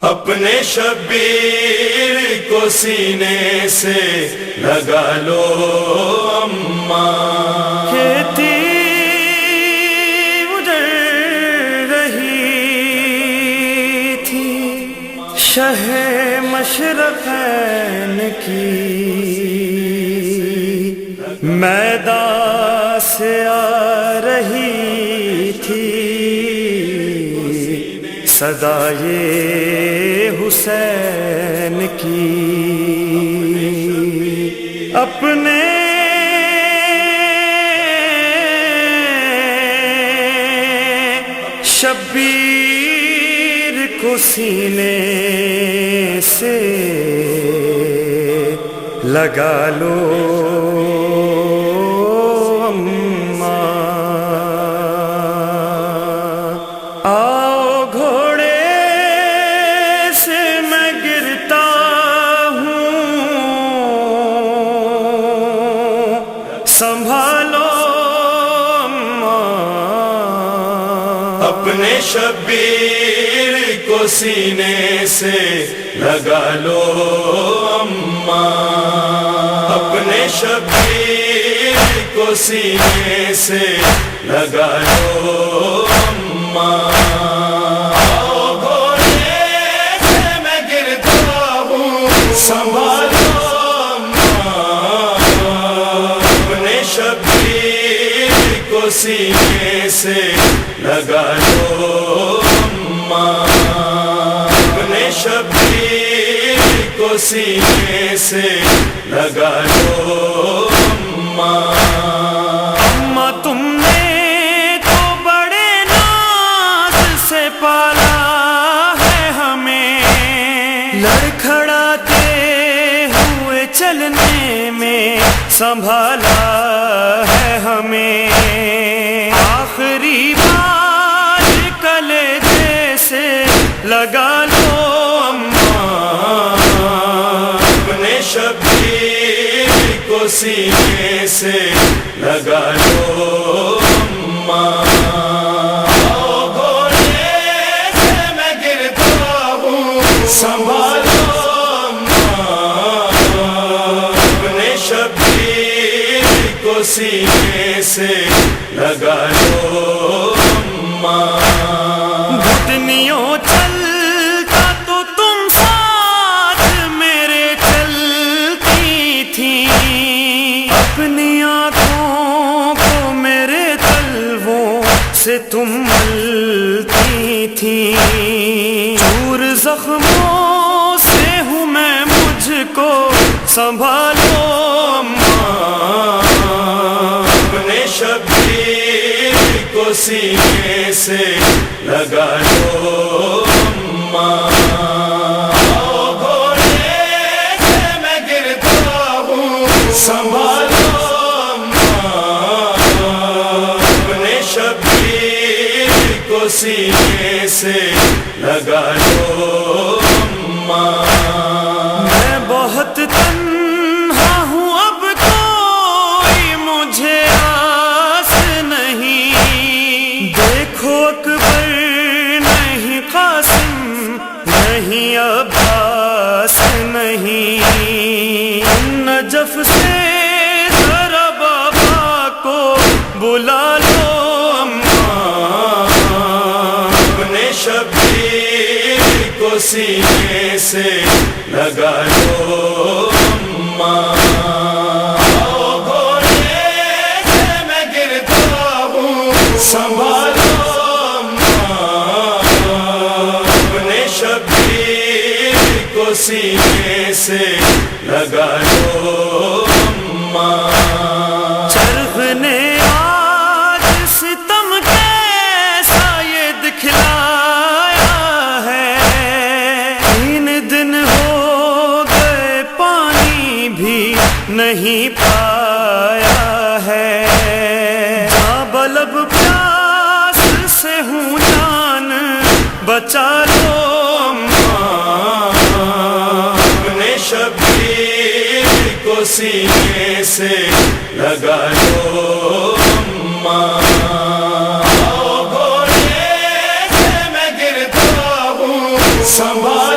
اپنے شبیر کو سینے سے لگا لو اماں، کھیتی اجڑ رہی تھی شہ مشرقین کی، میدان سے آ رہی تھی صدائے حسین کی، اپنے شبیر کو سینے سے لگا لو سنبھالو اپنے شبیر کو سینے سے لگا لو اماں، اپنے شبیر کو سینے سے لگا لو اماں، آؤ گھوڑے سے میں گرتا ہوں سنبھالو سینے سے لگا لو اماں، اپنے شبیر کو سینے سے لگا لو اماں، اماں تم نے تو بڑے ناز سے پالا ہے ہمیں، لڑکھڑاتے ہوئے چلنے میں سنبھالا ہے ہمیں، آخری بار کلیجے سے لگا لو اماں، اپنے شبیر کو سینے سے لگا لو اماں، آؤ گھوڑے سے میں گرتا ہوں سنبھالو سینے سے لگا لو اماں، گھٹنیوں چلتا تو تم ساتھ میرے چلتی تھی، اپنی آنکھوں کو میرے تلووں سے تم ملتی تھی، چور زخموں سے ہوں میں مجھ کو سنبھالو شبیر کو سینے سے لگا لو اماں، آؤ گھوڑے سے میں گرتا ہوں سنبھالو اماں، اپنے شبیر کو سینے سے لگا لو اماں، میں بہت تنہا ہوں اب کوئی مجھے دیکھو اکبر نہیں، قاسم نہیں، عباس نہیں، نجف سے ذرا بابا کو بلا لو اماں، اپنے شبیر کو سینے سے لگا لو اماں، آؤ گھوڑے سے میں گرتا ہوں سنبھالو اپنے شبیر کو سینے سے لگا لو اماں، چرخ نے آج ستم کیسا یہ دکھلایا ہے، 3 دن ہو گئے پانی بھی نہیں پایا ہے، جاں بلب پیاس سے ہوں جان بچا لو اماں، اپنے شبیر کو سینے سے لگا لو اماں، آؤ گھوڑے سے میں گرتا ہوں سنبھال